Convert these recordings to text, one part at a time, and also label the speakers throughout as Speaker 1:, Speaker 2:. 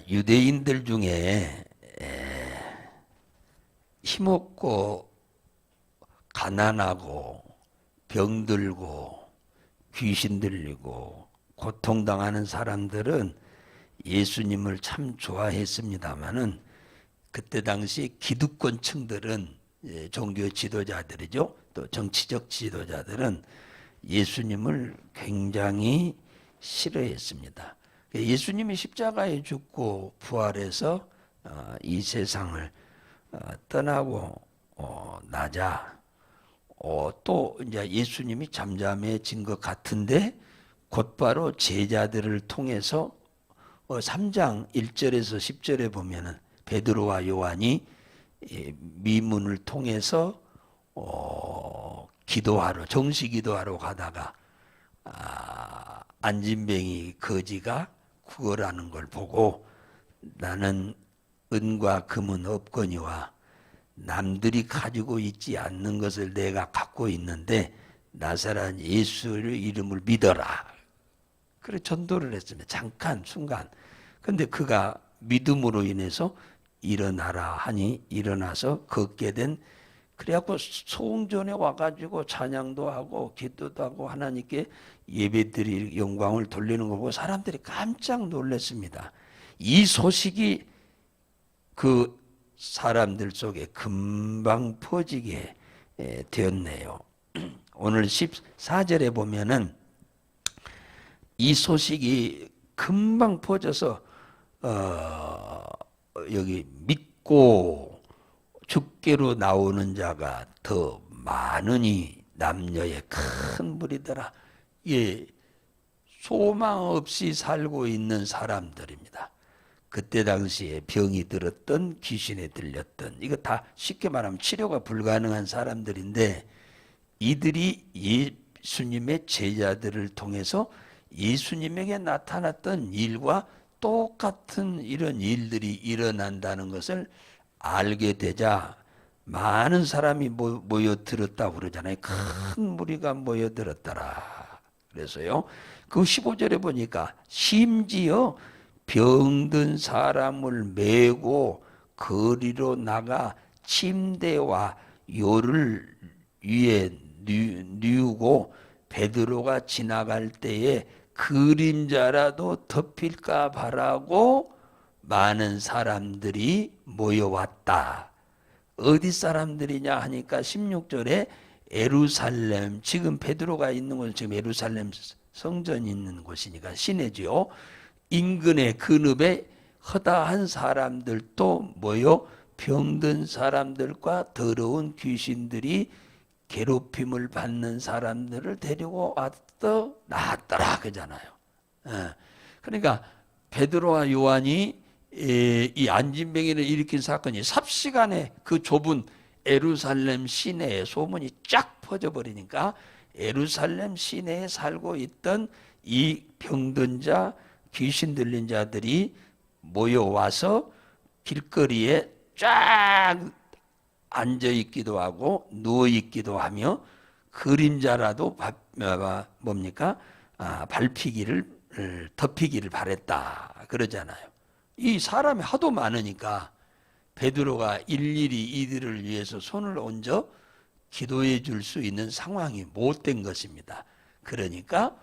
Speaker 1: 유대인들 중에 힘없고 가난하고 병들고 귀신 들리고 고통당하는 사람들은 예수님을 참 좋아했습니다마는 그때 당시 기득권층들은 종교 지도자들이죠. 또 정치적 지도자들은 예수님을 굉장히 싫어했습니다. 예수님이 십자가에 죽고 부활해서 이 세상을 떠나고 나자 또 이제 예수님이 잠잠해진 것 같은데 곧바로 제자들을 통해서 3장 1절에서 10절에 보면은 베드로와 요한이 미문을 통해서 기도하러 정시 기도하러 가다가 안진뱅이 거지가 구걸하는 걸 보고 나는 은과 금은 없거니와 남들이 가지고 있지 않는 것을 내가 갖고 있는데 나사렛 예수의 이름을 믿어라. 그래 전도를 했습니다. 잠깐 순간. 근데 그가 믿음으로 인해서 일어나라 하니 일어나서 걷게 된 그래갖고 소흥전에 와가지고 찬양도 하고 기도도 하고 하나님께 예배드릴 영광을 돌리는 거 보고 사람들이 깜짝 놀랐습니다. 이 소식이 그 사람들 속에 금방 퍼지게 되었네요. 오늘 14절에 보면은 이 소식이 금방 퍼져서 여기 믿고 주께로 나오는 자가 더 많으니 남녀의 큰 무리더라. 예, 소망 없이 살고 있는 사람들입니다. 그때 당시에 병이 들었던 귀신에 들렸던 이거 다 쉽게 말하면 치료가 불가능한 사람들인데 이들이 예수님의 제자들을 통해서 예수님에게 나타났던 일과 똑같은 이런 일들이 일어난다는 것을 알게 되자 많은 사람이 모여들었다고 그러잖아요. 큰 무리가 모여들었더라. 그래서요. 그 15절에 보니까 심지어 병든 사람을 메고 거리로 나가 침대와 요를 위에 뉘우고 베드로가 지나갈 때에 그림자라도 덮일까 바라고 많은 사람들이 모여왔다. 어디 사람들이냐 하니까 16절에 예루살렘, 지금 베드로가 있는 곳은 지금 예루살렘 성전이 있는 곳이니까 시내지요. 인근의 근읍에 허다한 사람들도 모여 병든 사람들과 더러운 귀신들이 괴롭힘을 받는 사람들을 데리고 왔더 나았더라 그잖아요. 그러니까 베드로와 요한이 이 안진뱅이를 일으킨 사건이 삽시간에 그 좁은 예루살렘 시내에 소문이 쫙 퍼져버리니까 예루살렘 시내에 살고 있던 이 병든 자, 귀신 들린 자들이 모여와서 길거리에 쫙 앉아있기도 하고 누워있기도 하며 그림자라도 뭡니까? 덮이기를 바랬다 그러잖아요. 이 사람이 하도 많으니까 베드로가 일일이 이들을 위해서 손을 얹어 기도해 줄 수 있는 상황이 못 된 것입니다. 그러니까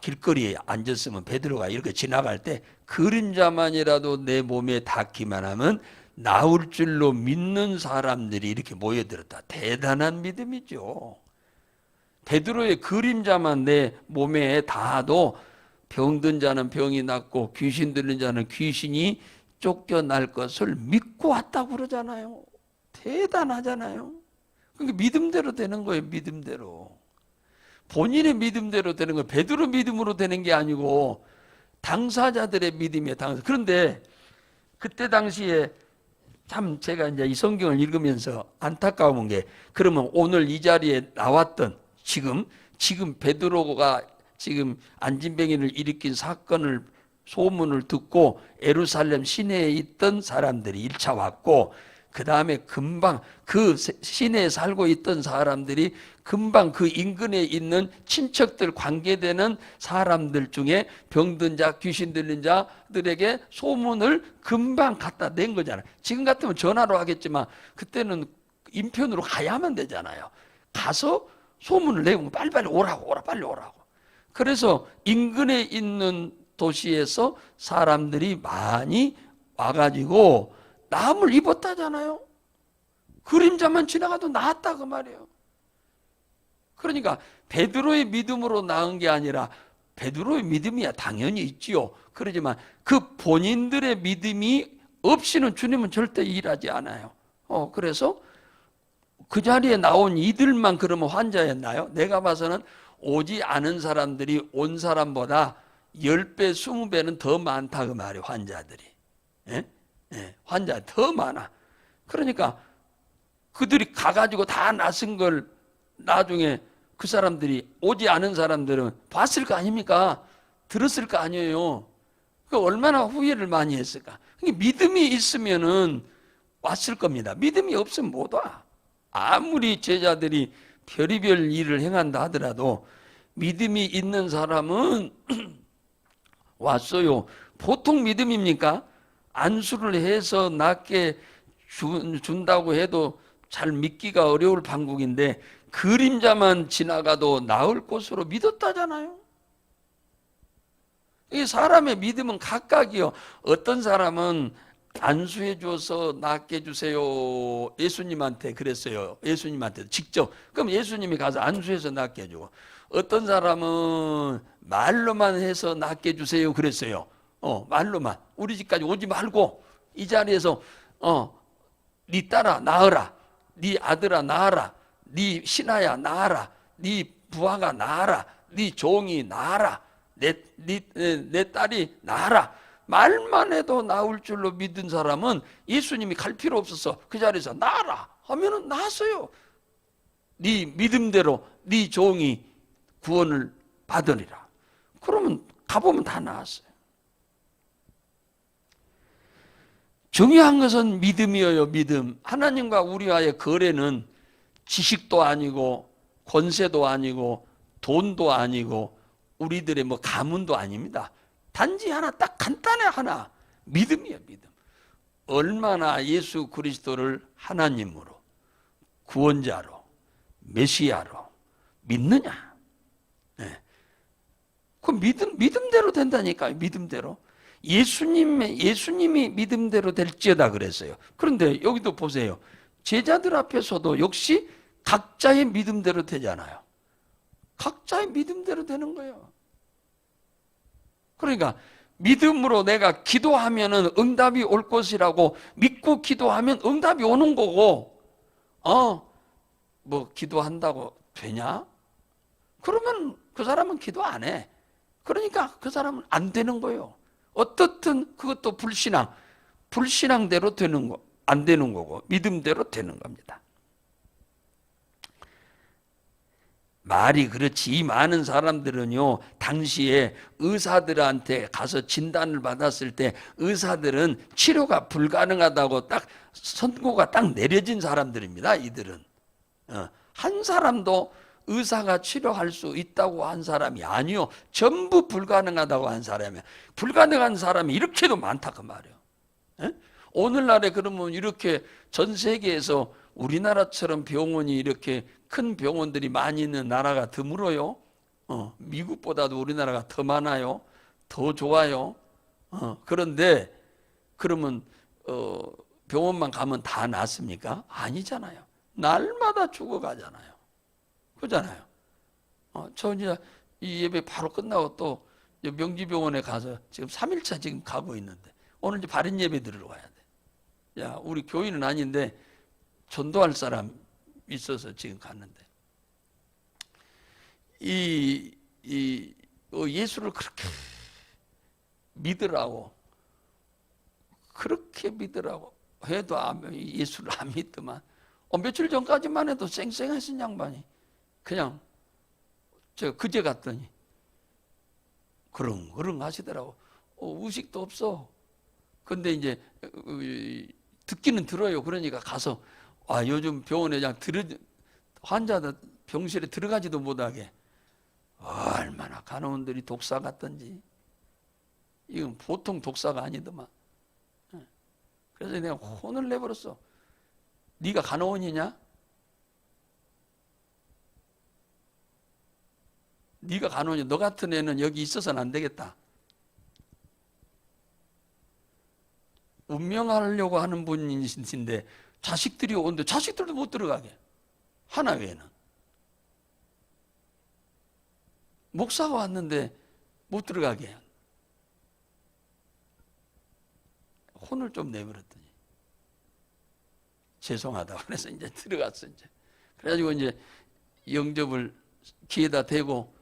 Speaker 1: 길거리에 앉았으면 베드로가 이렇게 지나갈 때 그림자만이라도 내 몸에 닿기만 하면 나올 줄로 믿는 사람들이 이렇게 모여들었다. 대단한 믿음이죠. 베드로의 그림자만 내 몸에 닿아도 병든 자는 병이 낫고 귀신 들린 자는 귀신이 쫓겨날 것을 믿고 왔다고 그러잖아요. 대단하잖아요. 그러니까 믿음대로 되는 거예요. 믿음대로. 본인의 믿음대로 되는 거예요. 베드로 믿음으로 되는 게 아니고 당사자들의 믿음이에요. 그런데 그때 당시에 참 제가 이제 이 성경을 읽으면서 안타까운 게 그러면 오늘 이 자리에 나왔던 지금 베드로가 지금 안진뱅이를 일으킨 사건을 소문을 듣고 예루살렘 시내에 있던 사람들이 1차 왔고 그 다음에 금방 그 시내에 살고 있던 사람들이 금방 그 인근에 있는 친척들 관계되는 사람들 중에 병든 자, 귀신 들린 자들에게 소문을 금방 갖다 낸 거잖아요. 지금 같으면 전화로 하겠지만 그때는 인편으로 가야만 되잖아요. 가서 소문을 내고 빨리빨리 오라고, 빨리 오라고. 그래서 인근에 있는 도시에서 사람들이 많이 와가지고 남을 입었다잖아요. 그림자만 지나가도 나았다 그 말이에요. 그러니까 베드로의 믿음으로 나은 게 아니라 베드로의 믿음이야 당연히 있지요. 그러지만 그 본인들의 믿음이 없이는 주님은 절대 일하지 않아요. 그래서 그 자리에 나온 이들만 그러면 환자였나요? 내가 봐서는 오지 않은 사람들이 온 사람보다 10배, 20배는 더 많다 그 말이에요. 환자들이. 예? 예, 환자 더 많아. 그러니까 그들이 가가지고 다 낯선 걸 나중에 그 사람들이 오지 않은 사람들은 봤을 거 아닙니까? 들었을 거 아니에요. 그 얼마나 후회를 많이 했을까? 믿음이 있으면은 왔을 겁니다. 믿음이 없으면 못 와. 아무리 제자들이 별의별 일을 행한다 하더라도 믿음이 있는 사람은 왔어요. 보통 믿음입니까? 안수를 해서 낫게 준다고 해도 잘 믿기가 어려울 판국인데 그림자만 지나가도 나을 것으로 믿었다잖아요. 이 사람의 믿음은 각각이요. 어떤 사람은 안수해 줘서 낫게 해주세요. 예수님한테 그랬어요. 예수님한테 직접. 그럼 예수님이 가서 안수해서 낫게 해주고. 어떤 사람은 말로만 해서 낫게 해주세요. 그랬어요. 말로만. 우리 집까지 오지 말고 이 자리에서 네 딸아 낳으라. 네 아들아 낳아라. 네 신하야 낳아라. 네 부하가 낳아라. 네 종이 낳아라. 내 딸이 낳아라. 말만 해도 나올 줄로 믿은 사람은 예수님이 갈 필요 없어서 그 자리에서 낳아라 하면은 낳았어요. 네 믿음대로 네 종이 구원을 받으리라. 그러면 가보면 다 나았어요. 중요한 것은 믿음이에요. 믿음. 하나님과 우리와의 거래는 지식도 아니고 권세도 아니고 돈도 아니고 우리들의 뭐 가문도 아닙니다. 단지 하나 딱 간단해 하나 믿음이에요. 믿음. 얼마나 예수 그리스도를 하나님으로 구원자로 메시아로 믿느냐. 네. 그 믿음대로 된다니까요. 믿음대로. 예수님이 믿음대로 될지어다 그랬어요. 그런데 여기도 보세요. 제자들 앞에서도 역시 각자의 믿음대로 되잖아요. 각자의 믿음대로 되는 거예요. 그러니까 믿음으로 내가 기도하면은 응답이 올 것이라고 믿고 기도하면 응답이 오는 거고, 뭐 기도한다고 되냐? 그러면 그 사람은 기도 안 해. 그러니까 그 사람은 안 되는 거예요. 어떻든 그것도 불신앙대로 되는 거, 안 되는 거고 믿음대로 되는 겁니다. 말이 그렇지 이 많은 사람들은요 당시에 의사들한테 가서 진단을 받았을 때 의사들은 치료가 불가능하다고 딱 선고가 딱 내려진 사람들입니다. 이들은 한 사람도 의사가 치료할 수 있다고 한 사람이 아니요 전부 불가능하다고 한 사람이야. 불가능한 사람이 이렇게도 많다 그 말이에요. 오늘날에 그러면 이렇게 전 세계에서 우리나라처럼 병원이 이렇게 큰 병원들이 많이 있는 나라가 드물어요. 미국보다도 우리나라가 더 많아요. 더 좋아요. 그런데 그러면 병원만 가면 다 낫습니까? 아니잖아요. 날마다 죽어가잖아요. 그렇잖아요. 저 이제 이 예배 바로 끝나고 또 명지병원에 가서 지금 3일차 지금 가고 있는데 오늘 이제 발인 예배 들으러 가야 돼. 야, 우리 교인은 아닌데 전도할 사람 있어서 지금 갔는데 예수를 그렇게 믿으라고 해도 예수를 안 믿더만 며칠 전까지만 해도 쌩쌩하신 양반이 그냥 제가 그제 갔더니 그렁그렁 하시더라고. 의식도 없어. 근데 이제 듣기는 들어요. 그러니까 가서 요즘 병원에 그냥 환자들 병실에 들어가지도 못하게 얼마나 간호원들이 독사 같던지. 이건 보통 독사가 아니더만. 그래서 내가 혼을 내버렸어. 네가 간호원이냐? 네가 간호원이냐? 너 같은 애는 여기 있어서는 안 되겠다. 운명하려고 하는 분이신데 자식들이 오는데 자식들도 못 들어가게. 하나 외에는. 목사가 왔는데 못 들어가게. 혼을 좀 내버렸더니 죄송하다. 그래서 이제 들어갔어. 이제. 그래가지고 이제 영접을 귀에다 대고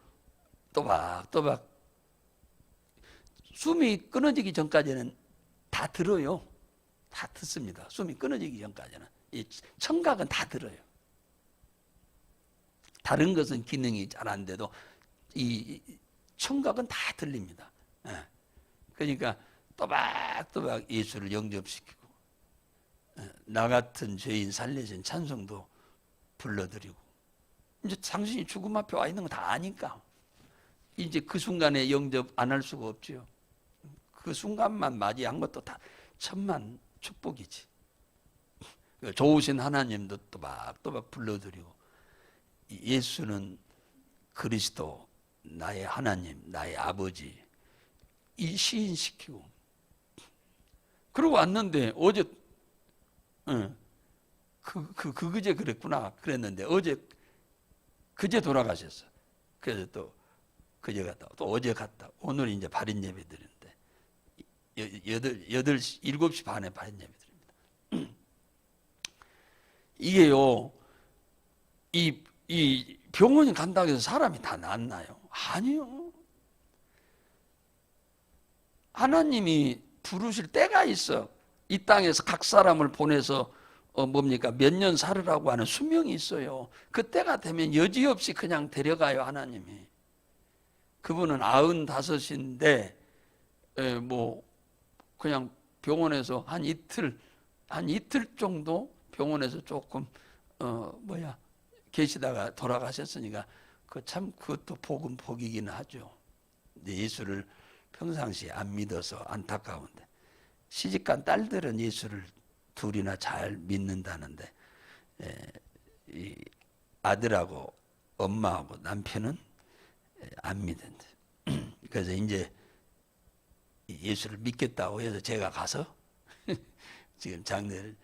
Speaker 1: 또박또박 숨이 끊어지기 전까지는 다 들어요. 다 듣습니다. 숨이 끊어지기 전까지는. 이 청각은 다 들어요. 다른 것은 기능이 잘 안 돼도 이 청각은 다 들립니다. 그러니까 또박또박 예수를 영접시키고 나 같은 죄인 살리신 찬송도 불러드리고 이제 당신이 죽음 앞에 와 있는 거 다 아니까 이제 그 순간에 영접 안 할 수가 없죠. 그 순간만 맞이한 것도 다 천만 축복이지. 좋으신 하나님도 또박또박 불러드리고 예수는 그리스도 나의 하나님 나의 아버지 이 시인시키고 그러고 왔는데 어제 그제 그랬구나 그랬는데 그제 돌아가셨어. 그래서 또 그제 갔다 또 어제 갔다 오늘 이제 발인 예배 드리는데 7시 반에 발인 예배 드립니다. 이게요 이 병원에 간다고 해서 사람이 다 낫나요? 아니요. 하나님이 부르실 때가 있어. 이 땅에서 각 사람을 보내서 몇 년 살으라고 하는 수명이 있어요. 그때가 되면 여지없이 그냥 데려가요, 하나님이. 그분은 95인데 그냥 병원에서 한 이틀 정도 병원에서 조금 계시다가 돌아가셨으니까 그것도 복이기는 하죠. 예수를 평상시에 안 믿어서 안타까운데 시집간 딸들은 예수를 둘이나 잘 믿는다는데 이 아들하고 엄마하고 남편은 안 믿는데 그래서 이제 예수를 믿겠다고 해서 제가 가서 지금 장례를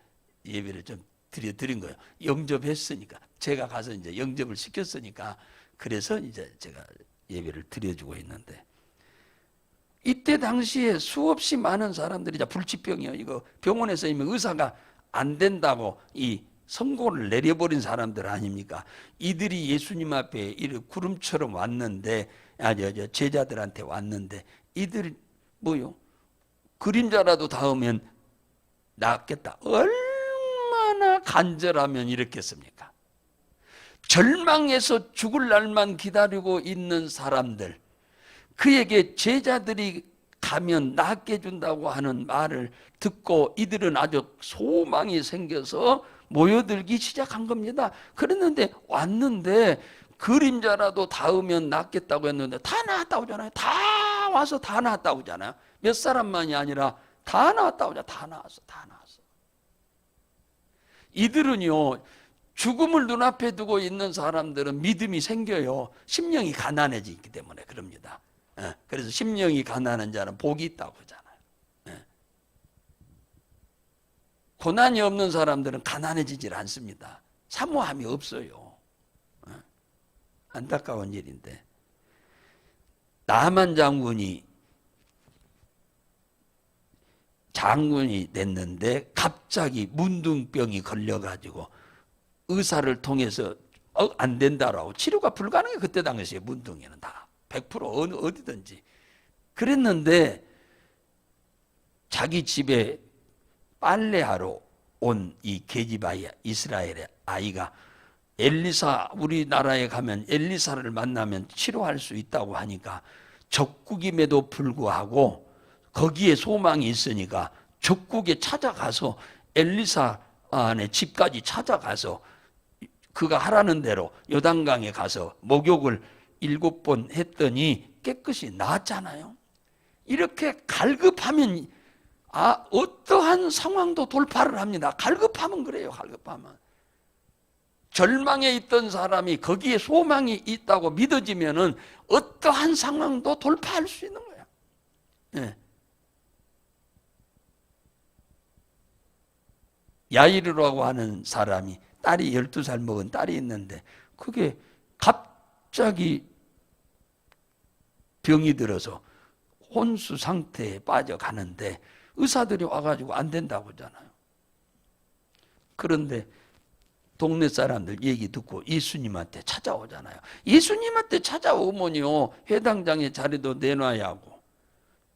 Speaker 1: 예배를 좀 드린 거예요. 영접했으니까 제가 가서 이제 영접을 시켰으니까 그래서 이제 제가 예배를 드려주고 있는데 이때 당시에 수없이 많은 사람들이 불치병이요. 이거 병원에서 이미 의사가 안 된다고 이 선고를 내려버린 사람들 아닙니까? 이들이 예수님 앞에 이렇게 구름처럼 왔는데 제자들한테 왔는데 이들 그림자라도 닿으면 낫겠다. 얼마나 간절하면 이렇겠습니까? 절망해서 죽을 날만 기다리고 있는 사람들 그에게 제자들이 가면 낫게 해준다고 하는 말을 듣고 이들은 아주 소망이 생겨서 모여들기 시작한 겁니다. 그랬는데 왔는데 그림자라도 닿으면 낫겠다고 했는데 다 나았다고 하잖아요. 다 와서 다 나았다고 하잖아요. 몇 사람만이 아니라 다 나았다고 하잖아요. 다 나왔어. 이들은요 죽음을 눈앞에 두고 있는 사람들은 믿음이 생겨요. 심령이 가난해지기 때문에 그럽니다. 그래서 심령이 가난한 자는 복이 있다고 하잖아요. 고난이 없는 사람들은 가난해지질 않습니다. 사모함이 없어요. 안타까운 일인데 나만 장군이 됐는데 갑자기 문둥병이 걸려가지고 의사를 통해서 안 된다라고 치료가 불가능해. 그때 당시에 문둥이는 다 100% 어디든지 그랬는데 자기 집에 빨래하러 온 이 계집아이 이스라엘의 아이가 엘리사 우리나라에 가면 엘리사를 만나면 치료할 수 있다고 하니까 적국임에도 불구하고 거기에 소망이 있으니까 적국에 찾아가서 엘리사의 집까지 찾아가서 그가 하라는 대로 요단강에 가서 목욕을 7번 했더니 깨끗이 나았잖아요. 이렇게 갈급하면 어떠한 상황도 돌파를 합니다. 갈급하면 그래요. 갈급하면. 절망에 있던 사람이 거기에 소망이 있다고 믿어지면은 어떠한 상황도 돌파할 수 있는 거야. 예. 야이르라고 하는 사람이 딸이 12살 먹은 딸이 있는데 그게 갑자기 병이 들어서 혼수 상태에 빠져가는데 의사들이 와가지고 안 된다고 하잖아요. 그런데 동네 사람들 얘기 듣고 예수님한테 찾아오잖아요. 예수님한테 찾아오면요, 회당장에 자리도 내놔야 하고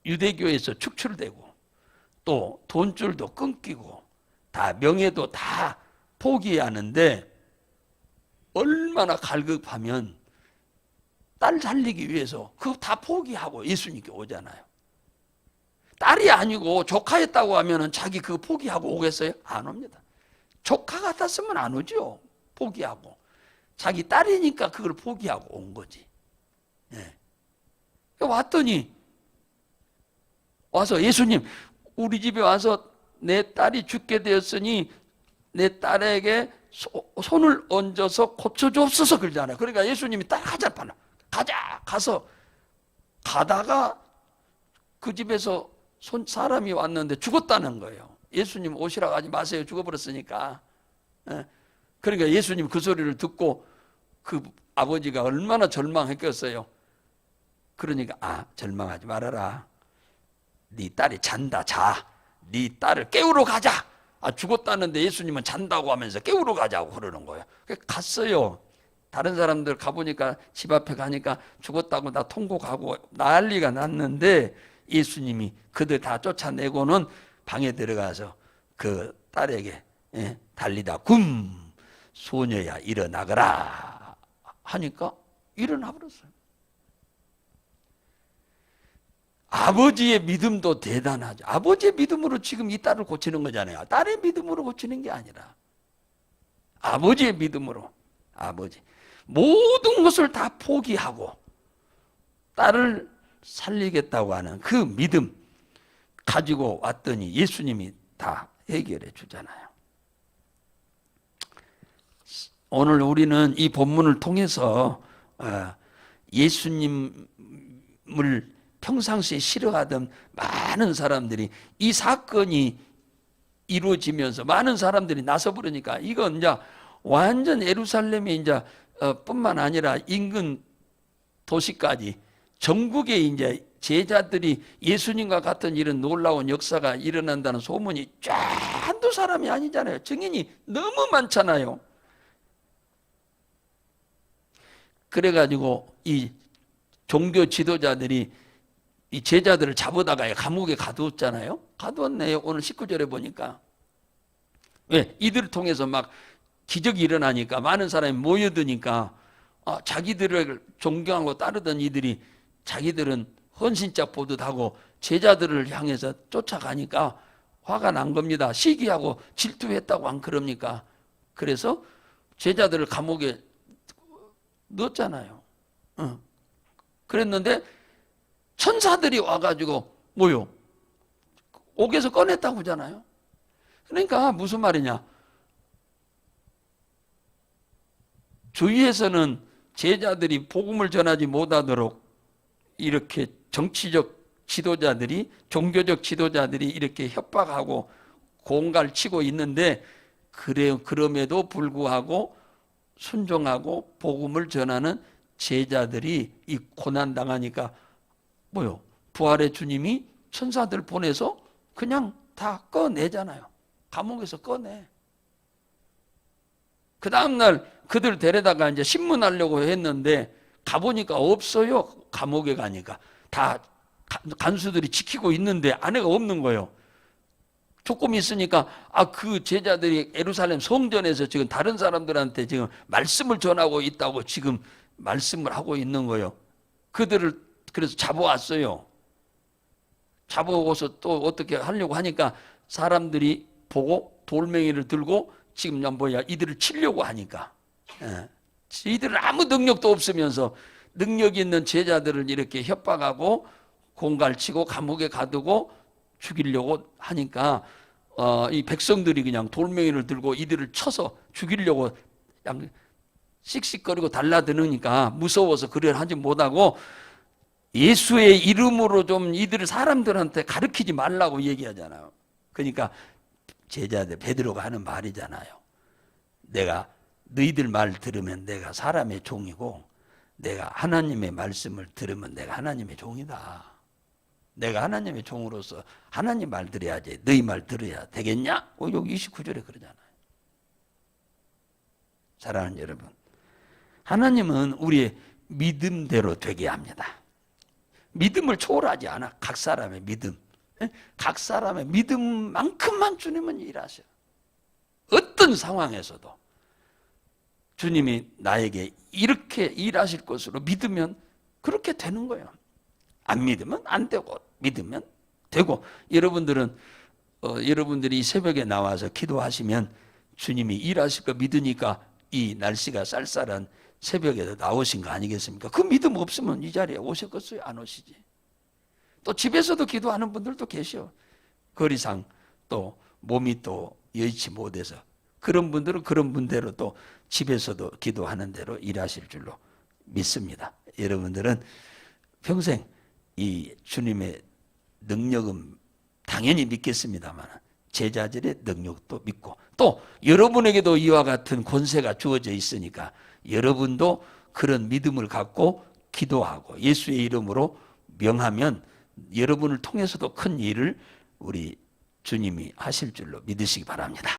Speaker 1: 유대교에서 축출되고 또 돈줄도 끊기고 다 명예도 다 포기해야 하는데 얼마나 갈급하면 딸 살리기 위해서 그거 다 포기하고 예수님께 오잖아요. 딸이 아니고 조카였다고 하면 자기 그거 포기하고 오겠어요? 안 옵니다. 조카 같았으면 안 오죠. 포기하고. 자기 딸이니까 그걸 포기하고 온 거지. 네. 왔더니 와서 예수님, 우리 집에 와서 내 딸이 죽게 되었으니 내 딸에게 손을 얹어서 고쳐주옵소서 그러잖아요. 그러니까 예수님이 가자, 가자. 가서 가다가 그 집에서 사람이 왔는데 죽었다는 거예요. 예수님 오시라고 하지 마세요. 죽어버렸으니까. 그러니까 예수님 그 소리를 듣고 그 아버지가 얼마나 절망했겠어요. 그러니까 절망하지 말아라. 네 딸이 잔다. 자. 네 딸을 깨우러 가자. 죽었다는데 예수님은 잔다고 하면서 깨우러 가자고 그러는 거예요. 갔어요. 다른 사람들 가보니까 집 앞에 가니까 죽었다고 다 통곡하고 난리가 났는데 예수님이 그들 다 쫓아내고는 방에 들어가서 그 딸에게 달리다 소녀야 일어나거라 하니까 일어나 버렸어요. 아버지의 믿음도 대단하죠. 아버지의 믿음으로 지금 이 딸을 고치는 거잖아요. 딸의 믿음으로 고치는 게 아니라 아버지의 믿음으로. 아버지 모든 것을 다 포기하고 딸을 살리겠다고 하는 그 믿음 가지고 왔더니 예수님이 다 해결해 주잖아요. 오늘 우리는 이 본문을 통해서 예수님을 평상시에 싫어하던 많은 사람들이 이 사건이 이루어지면서 많은 사람들이 나서 부르니까 이건 이제 완전 예루살렘이 이제 뿐만 아니라 인근 도시까지 전국에 이제 제자들이 예수님과 같은 이런 놀라운 역사가 일어난다는 소문이 쫙 한두 사람이 아니잖아요. 증인이 너무 많잖아요. 그래가지고 이 종교 지도자들이 이 제자들을 잡아다가 감옥에 가두었잖아요. 가두었네요. 오늘 19절에 보니까. 왜? 이들을 통해서 막 기적이 일어나니까 많은 사람이 모여드니까 자기들을 존경하고 따르던 이들이 자기들은 헌신짝 보듯하고 제자들을 향해서 쫓아가니까 화가 난 겁니다. 시기하고 질투했다고 안 그럽니까? 그래서 제자들을 감옥에 넣었잖아요. 그랬는데 천사들이 와가지고 뭐요? 옥에서 꺼냈다고 하잖아요. 그러니까 무슨 말이냐? 주위에서는 제자들이 복음을 전하지 못하도록 이렇게 정치적 지도자들이, 종교적 지도자들이 이렇게 협박하고 공갈 치고 있는데 그럼에도 불구하고 순종하고 복음을 전하는 제자들이 이 고난 당하니까 뭐요? 부활의 주님이 천사들 보내서 그냥 다 꺼내잖아요. 감옥에서 꺼내. 그 다음날 그들 데려다가 이제 신문하려고 했는데 가보니까 없어요. 감옥에 가니까. 다 간수들이 지키고 있는데 아내가 없는 거예요. 조금 있으니까 그 제자들이 예루살렘 성전에서 지금 다른 사람들한테 지금 말씀을 전하고 있다고 지금 말씀을 하고 있는 거예요. 그들을 그래서 잡아왔어요. 잡아오고서 또 어떻게 하려고 하니까 사람들이 보고 돌멩이를 들고 지금 뭐야 이들을 치려고 하니까 이들은 아무 능력도 없으면서 능력 있는 제자들을 이렇게 협박하고 공갈치고 감옥에 가두고 죽이려고 하니까 이 백성들이 그냥 돌멩이를 들고 이들을 쳐서 죽이려고 그냥 씩씩거리고 달라드니까 무서워서 그걸 하지 못하고 예수의 이름으로 좀 이들을 사람들한테 가르치지 말라고 얘기하잖아요. 그러니까 제자들 베드로가 하는 말이잖아요. 내가 너희들 말 들으면 내가 사람의 종이고 내가 하나님의 말씀을 들으면 내가 하나님의 종이다. 내가 하나님의 종으로서 하나님 말 들어야지 너희 말 들어야 되겠냐? 여기 29절에 그러잖아요. 사랑하는 여러분, 하나님은 우리의 믿음대로 되게 합니다. 믿음을 초월하지 않아. 각 사람의 믿음. 각 사람의 믿음만큼만 주님은 일하셔. 어떤 상황에서도 주님이 나에게 이렇게 일하실 것으로 믿으면 그렇게 되는 거예요. 안 믿으면 안 되고 믿으면 되고. 여러분들은 여러분들이 새벽에 나와서 기도하시면 주님이 일하실 거 믿으니까 이 날씨가 쌀쌀한 새벽에 나오신 거 아니겠습니까? 그 믿음 없으면 이 자리에 오셨겠어요? 안 오시지. 또 집에서도 기도하는 분들도 계셔. 거리상 또 몸이 또 여의치 못해서 그런 분들은 그런 분대로 또 집에서도 기도하는 대로 일하실 줄로 믿습니다. 여러분들은 평생 이 주님의 능력은 당연히 믿겠습니다만 제자들의 능력도 믿고 또 여러분에게도 이와 같은 권세가 주어져 있으니까 여러분도 그런 믿음을 갖고 기도하고 예수의 이름으로 명하면 여러분을 통해서도 큰 일을 우리 주님이 하실 줄로 믿으시기 바랍니다.